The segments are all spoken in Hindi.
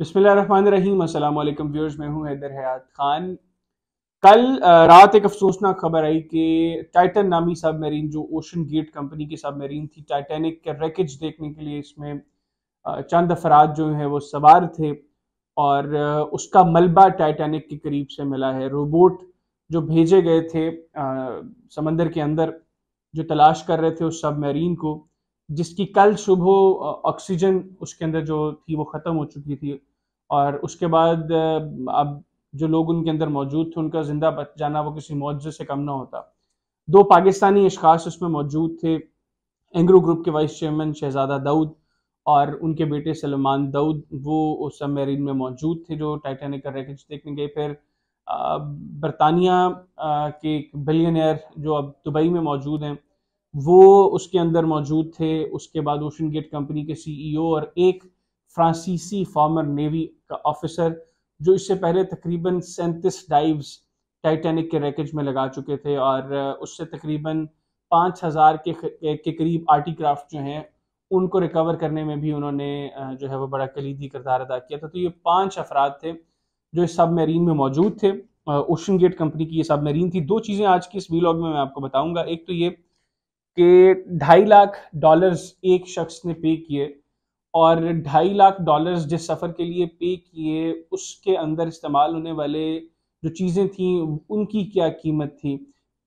बिस्मिल्लाहिर्रहमानिर्रहीम। अस्सलाम वालेकुम व्यूअर्स, मैं हूं हैदर हयात खान। कल रात एक अफसोसनाक खबर आई कि टाइटन नामी सबमरीन, जो ओशन गेट कंपनी की सबमरीन थी, टाइटैनिक के रैकेज देखने के लिए इसमें चंद अफराद जो हैं वो सवार थे और उसका मलबा टाइटैनिक के करीब से मिला है। रोबोट जो भेजे गए थे समंदर के अंदर, जो तलाश कर रहे थे उस सबमरीन को, जिसकी कल सुबह ऑक्सीजन उसके अंदर जो थी वो ख़त्म हो चुकी थी और उसके बाद अब जो लोग उनके अंदर मौजूद थे उनका जिंदा बच जाना वो किसी मौजज़े से कम ना होता। दो पाकिस्तानी अशखास उसमें मौजूद थे, एंग्रो ग्रुप के वाइस चेयरमैन शहजादा दाऊद और उनके बेटे सलमान दाऊद। वो उस सबमरीन में मौजूद थे जो टाइटैनिक का रैकेज देखने गए। फिर बरतानिया के एक बिलियनियर जो अब दुबई में मौजूद हैं, वो उसके अंदर मौजूद थे। उसके बाद ओशन गेट कंपनी के सीईओ और एक फ्रांसीसी फॉर्मर नेवी का ऑफिसर, जो इससे पहले तकरीबन 37 डाइव्स टाइटैनिक के रैकेज में लगा चुके थे और उससे तकरीबन 5,000 के करीब आर्टी क्राफ्ट जो हैं उनको रिकवर करने में भी उन्होंने जो है वो बड़ा कलीदी किरदार अदा किया था। तो ये 5 अफराद थे जो इस सबमरीन में मौजूद थे। ओशन गेट कंपनी की ये सबमरीन थी। दो चीज़ें आज की इस वीलॉग में मैं आपको बताऊंगा। एक तो ये कि $2.5 लाख एक शख्स ने पे किए और $2.5 लाख जिस सफ़र के लिए पे किए उसके अंदर इस्तेमाल होने वाले जो चीज़ें थी उनकी क्या कीमत थी।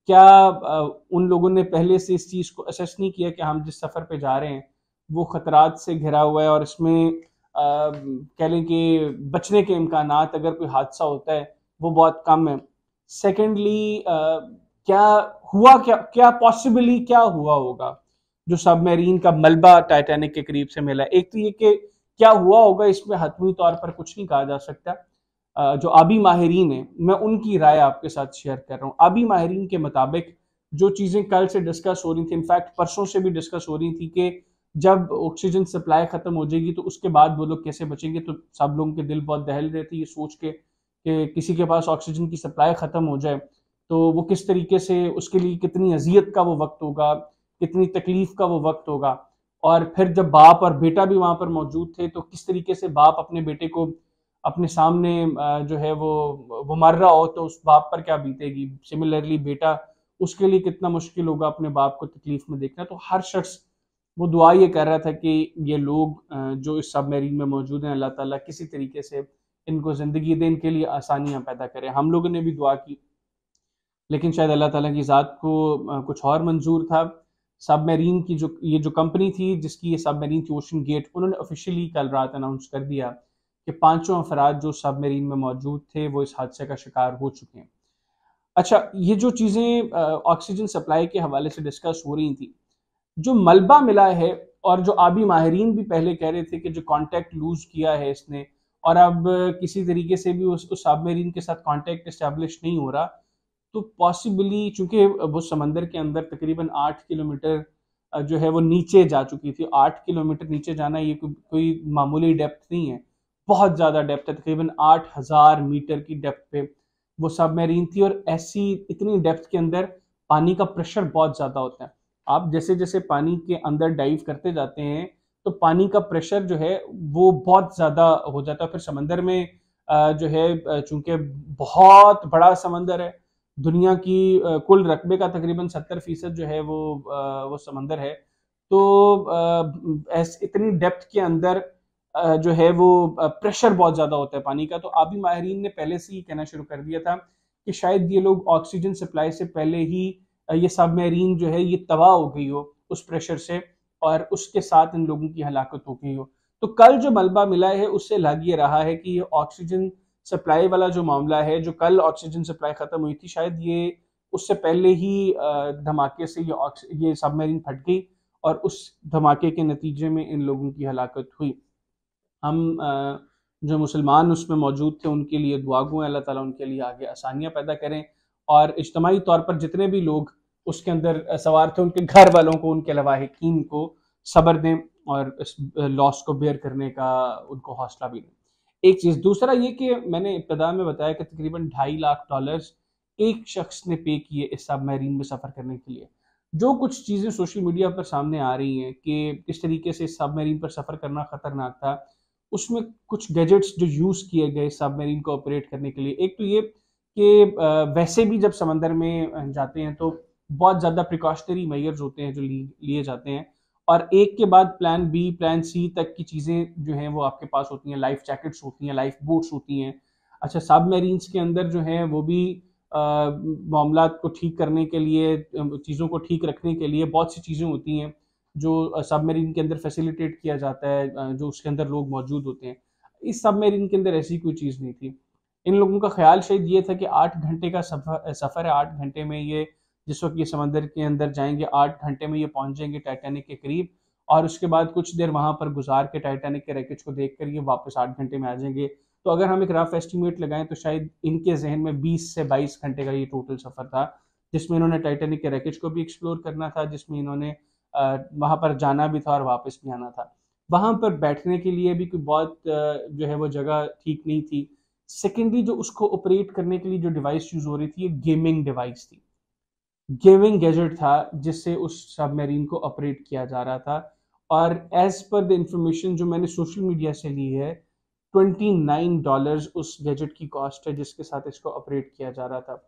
क्या उन लोगों ने पहले से इस चीज़ को असेस नहीं किया कि हम जिस सफ़र पे जा रहे हैं वो ख़तरात से घिरा हुआ है और इसमें कह लें कि बचने के इम्कानात, अगर कोई हादसा होता है, वो बहुत कम है। सेकेंडली, क्या हुआ, क्या क्या पॉसिबली क्या हुआ होगा जो सबमरीन का मलबा टाइटैनिक के करीब से मिला। एक तो ये कि क्या हुआ होगा, इसमें हतमी तौर पर कुछ नहीं कहा जा सकता। जो आबी माहिरीन है, मैं उनकी राय आपके साथ शेयर कर रहा हूँ। आबी माहिरीन के मुताबिक जो चीज़ें कल से डिस्कस हो रही थी, इनफैक्ट परसों से भी डिस्कस हो रही थी, कि जब ऑक्सीजन सप्लाई खत्म हो जाएगी तो उसके बाद वो लोग कैसे बचेंगे। तो सब लोगों के दिल बहुत दहल रहे थे ये सोच के कि किसी के पास ऑक्सीजन की सप्लाई खत्म हो जाए तो वो किस तरीके से, उसके लिए कितनी अजियत का वो वक्त होगा, कितनी तकलीफ का वो वक्त होगा। और फिर जब बाप और बेटा भी वहां पर मौजूद थे तो किस तरीके से बाप अपने बेटे को अपने सामने जो है वो मर रहा हो तो उस बाप पर क्या बीतेगी। सिमिलरली बेटा, उसके लिए कितना मुश्किल होगा अपने बाप को तकलीफ में देखना। तो हर शख्स वो दुआ ये कर रहा था कि ये लोग जो इस सबमरीन में मौजूद हैं, अल्लाह ताला किसी तरीके से इनको ज़िंदगी दे, इनके लिए आसानियां पैदा करे। हम लोगों ने भी दुआ की, लेकिन शायद अल्लाह ताला की ज़ात को कुछ और मंजूर था। सबमरीन की जो ये जो कंपनी थी जिसकी ये सबमरीन थी ओशन गेट, उन्होंने ऑफिशियली कल रात अनाउंस कर दिया कि पांचों अफराद जो सबमरीन में मौजूद थे वो इस हादसे का शिकार हो चुके हैं। अच्छा, ये जो चीज़ें ऑक्सीजन सप्लाई के हवाले से डिस्कस हो रही थी, जो मलबा मिला है और जो आबी माहिरीन भी पहले कह रहे थे कि जो कांटेक्ट लूज किया है इसने और अब किसी तरीके से भी उस सबमरीन के साथ कांटेक्ट इस्टेब्लिश नहीं हो रहा, तो पॉसिबली चूंकि वो समंदर के अंदर तकरीबन 8 किलोमीटर जो है वो नीचे जा चुकी थी। 8 किलोमीटर नीचे जाना ये कोई मामूली डेप्थ नहीं है, बहुत ज़्यादा डेप्थ है। तकरीबन 8,000 मीटर की डेप्थ पे वो सबमरीन थी और ऐसी इतनी डेप्थ के अंदर पानी का प्रेशर बहुत ज़्यादा होता है। आप जैसे जैसे पानी के अंदर डाइव करते जाते हैं तो पानी का प्रेशर जो है वो बहुत ज़्यादा हो जाता है। फिर समंदर में जो है चूंकि बहुत बड़ा समंदर है, दुनिया की कुल रकबे का तकरीबन 70% जो है वो समंदर है। तो इतनी डेप्थ के अंदर जो है वो प्रेशर बहुत ज़्यादा होता है पानी का। तो आबी माहिरीन ने पहले से ही कहना शुरू कर दिया था कि शायद ये लोग ऑक्सीजन सप्लाई से पहले ही ये सबमरीन जो है ये तबाह हो गई हो उस प्रेशर से और उसके साथ इन लोगों की हलाकत हो गई हो। तो कल जो मलबा मिला है उससे लग ये रहा है कि ये ऑक्सीजन सप्लाई वाला जो मामला है, जो कल ऑक्सीजन सप्लाई खत्म हुई थी, शायद ये उससे पहले ही धमाके से ये सबमरीन फट गई और उस धमाके के नतीजे में इन लोगों की हलाकत हुई। हम जो मुसलमान उसमें मौजूद थे उनके लिए दुआ गो हैं, अल्लाह ताला उनके लिए आगे आसानियाँ पैदा करें और इज्तमाही तौर पर जितने भी लोग उसके अंदर सवार थे उनके घर वालों को, उनके लवाहिकीन को सब्र दें और इस लॉस को बेयर करने का उनको हौसला भी दें। एक चीज़, दूसरा ये कि मैंने इब्तदा में बताया कि तकरीबन $2.5 लाख एक शख्स ने पे किए इस सबमरीन में सफ़र करने के लिए। जो कुछ चीज़ें सोशल मीडिया पर सामने आ रही हैं कि किस तरीके से इस सबमरीन पर सफ़र करना ख़तरनाक था, उसमें कुछ गैजेट्स जो यूज़ किए गए सबमरीन को ऑपरेट करने के लिए, एक तो ये कि वैसे भी जब समंदर में जाते हैं तो बहुत ज़्यादा प्रिकॉशनरी मेजर्स होते हैं जो लिए जाते हैं, और एक के बाद प्लान बी प्लान सी तक की चीज़ें जो हैं वो आपके पास होती हैं। लाइफ जैकेट्स होती हैं, लाइफ बोट्स होती हैं। अच्छा, सबमरीन्स के अंदर जो है वो भी मामलात को ठीक करने के लिए, चीज़ों को ठीक रखने के लिए बहुत सी चीज़ें होती हैं जो सबमरीन के अंदर फैसिलिटेट किया जाता है, जो उसके अंदर लोग मौजूद होते हैं। इस सबमरीन के अंदर ऐसी कोई चीज़ नहीं थी। इन लोगों का ख्याल शायद ये था कि 8 घंटे का सफ़र है, 8 घंटे में ये, जिस वक़्त ये समंदर के अंदर जाएँगे, 8 घंटे में ये पहुँच जाएँगे टाइटैनिक के करीब, और उसके बाद कुछ देर वहाँ पर गुज़ार के टाइटैनिक के रैकेज को देख कर ये वापस 8 घंटे में आ जाएँगे। तो अगर हम एक रफ़ एस्टिमेट लगाएँ तो शायद इनके ज़हन में 20 से 22 घंटे का ये टोटल सफ़र था, जिसमें इन्होंने टाइटैनिक के रैकेज को भी एक्सप्लोर करना था, जिसमें इन्होंने वहाँ पर जाना भी था और वापस भी आना था। वहाँ पर बैठने के लिए भी कोई बहुत जो है वो जगह ठीक नहीं थी। सेकेंडली जो उसको ऑपरेट करने के लिए जो डिवाइस यूज़ हो रही थी, ये गेमिंग डिवाइस थी। गेमिंग गैजेट था जिससे उस सबमरीन को ऑपरेट किया जा रहा था, और एज़ पर द इंफॉर्मेशन जो मैंने सोशल मीडिया से ली है, $29 उस गैजेट की कॉस्ट है जिसके साथ इसको ऑपरेट किया जा रहा था।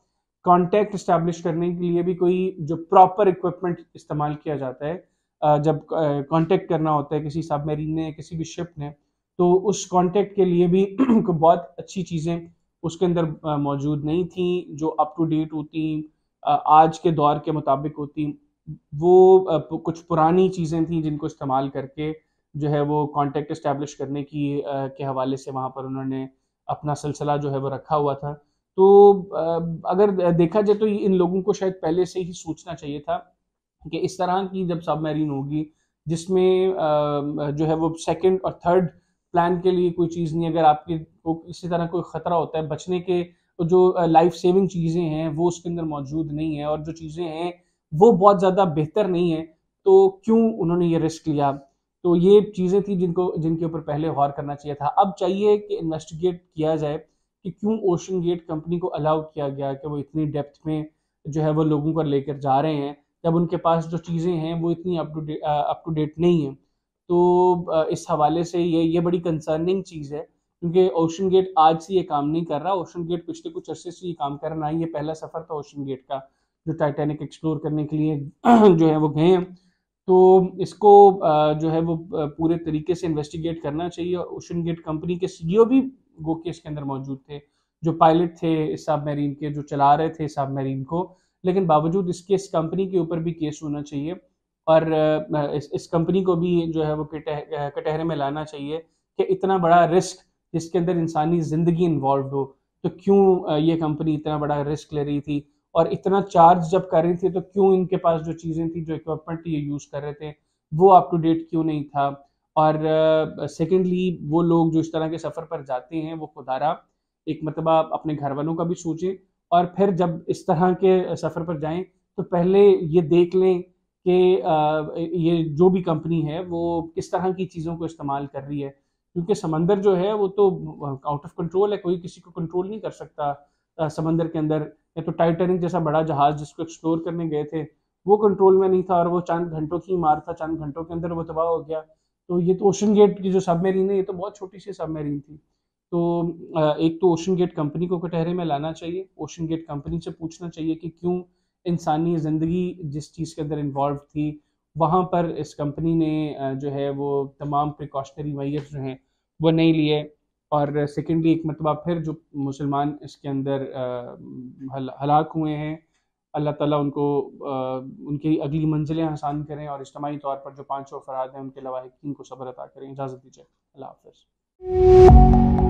कॉन्टैक्ट इस्टेब्लिश करने के लिए भी कोई जो प्रॉपर इक्विपमेंट इस्तेमाल किया जाता है, जब कॉन्टैक्ट करना होता है किसी सबमरीन ने, किसी भी शिप ने, तो उस कॉन्टैक्ट के लिए भी बहुत अच्छी चीज़ें उसके अंदर मौजूद नहीं थी जो अप टू डेट होती, आज के दौर के मुताबिक होती। वो कुछ पुरानी चीज़ें थी जिनको इस्तेमाल करके जो है वो कॉन्टैक्ट इस्टेब्लिश करने की के हवाले से वहाँ पर उन्होंने अपना सिलसिला जो है वो रखा हुआ था। तो अगर देखा जाए तो इन लोगों को शायद पहले से ही सोचना चाहिए था कि इस तरह की जब सबमरीन होगी जिसमें जो है वो सेकंड और थर्ड प्लान के लिए कोई चीज़ नहीं, अगर आपके को किसी तरह कोई ख़तरा होता है बचने के, तो जो लाइफ सेविंग चीज़ें हैं वो उसके अंदर मौजूद नहीं है, और जो चीज़ें हैं वो बहुत ज़्यादा बेहतर नहीं है, तो क्यों उन्होंने ये रिस्क लिया। तो ये चीज़ें थी जिनके ऊपर पहले गौर करना चाहिए था। अब चाहिए कि इन्वेस्टिगेट किया जाए कि क्यों ओशन गेट कंपनी को अलाउ किया गया कि वो इतनी डेप्थ में जो है वो लोगों को लेकर जा रहे हैं, जब उनके पास जो चीज़ें हैं वो इतनी अप टू डेट नहीं है। तो इस हवाले से ये बड़ी कंसर्निंग चीज़ है, क्योंकि ओशन गेट आज से ये काम नहीं कर रहा। ओशन गेट पिछले कुछ अरसे से ये काम कर रहा है। ये पहला सफ़र था ओशन गेट का जो टाइटैनिक एक्सप्लोर करने के लिए जो है वो गए हैं। तो इसको जो है वो पूरे तरीके से इन्वेस्टिगेट करना चाहिए, और ओशन गेट कंपनी के सीईओ भी वो केस के अंदर मौजूद थे, जो पायलट थे इस सबमरीन के, जो चला रहे थे सबमरीन को। लेकिन बावजूद इसके इस कंपनी के ऊपर भी केस होना चाहिए, और इस कंपनी को भी जो है वो कटहरे में लाना चाहिए कि इतना बड़ा रिस्क जिसके अंदर इंसानी ज़िंदगी इन्वॉल्व हो, तो क्यों ये कंपनी इतना बड़ा रिस्क ले रही थी, और इतना चार्ज जब कर रही थी तो क्यों इनके पास जो चीज़ें थी, जो इक्विपमेंट ये यूज़ कर रहे थे, वो अप टू डेट क्यों नहीं था। और सेकेंडली वो लोग जो इस तरह के सफ़र पर जाते हैं वो खुदारा एक मरतबा अपने घर वालों का भी सोचें, और फिर जब इस तरह के सफ़र पर जाएं तो पहले ये देख लें कि ये जो भी कंपनी है वो किस तरह की चीज़ों को इस्तेमाल कर रही है, क्योंकि समंदर जो है वो तो आउट ऑफ कंट्रोल है, कोई किसी को कंट्रोल नहीं कर सकता समंदर के अंदर। या तो टाइटैनिक जैसा बड़ा जहाज़ जिसको एक्सप्लोर करने गए थे वो कंट्रोल में नहीं था, और वो चंद घंटों की मार था, चंद घंटों के अंदर वो तबाह हो गया। तो ये तो ओशन गेट की जो सबमरीन है ये तो बहुत छोटी सी सबमरीन थी। तो एक तो ओशन गेट कंपनी को कटहरे में लाना चाहिए, ओशन गेट कंपनी से पूछना चाहिए कि क्यों इंसानी ज़िंदगी जिस चीज़ के अंदर इन्वॉल्व थी, वहाँ पर इस कंपनी ने जो है वो तमाम प्रिकॉशनरी मेजर्स जो हैं वो नहीं लिए। और सेकेंडली एक मरतबा फिर जो मुसलमान इसके अंदर हलाक हुए हैं, अल्लाह ताला उनको उनकी अगली मंजिलें आसान करें, और इज्तिमाई तौर पर जो 500 अफराद हैं उनके लवाहिकीन को सब्र अता करें। इजाज़त दीजिए, अल्लाह हाफ़िज़।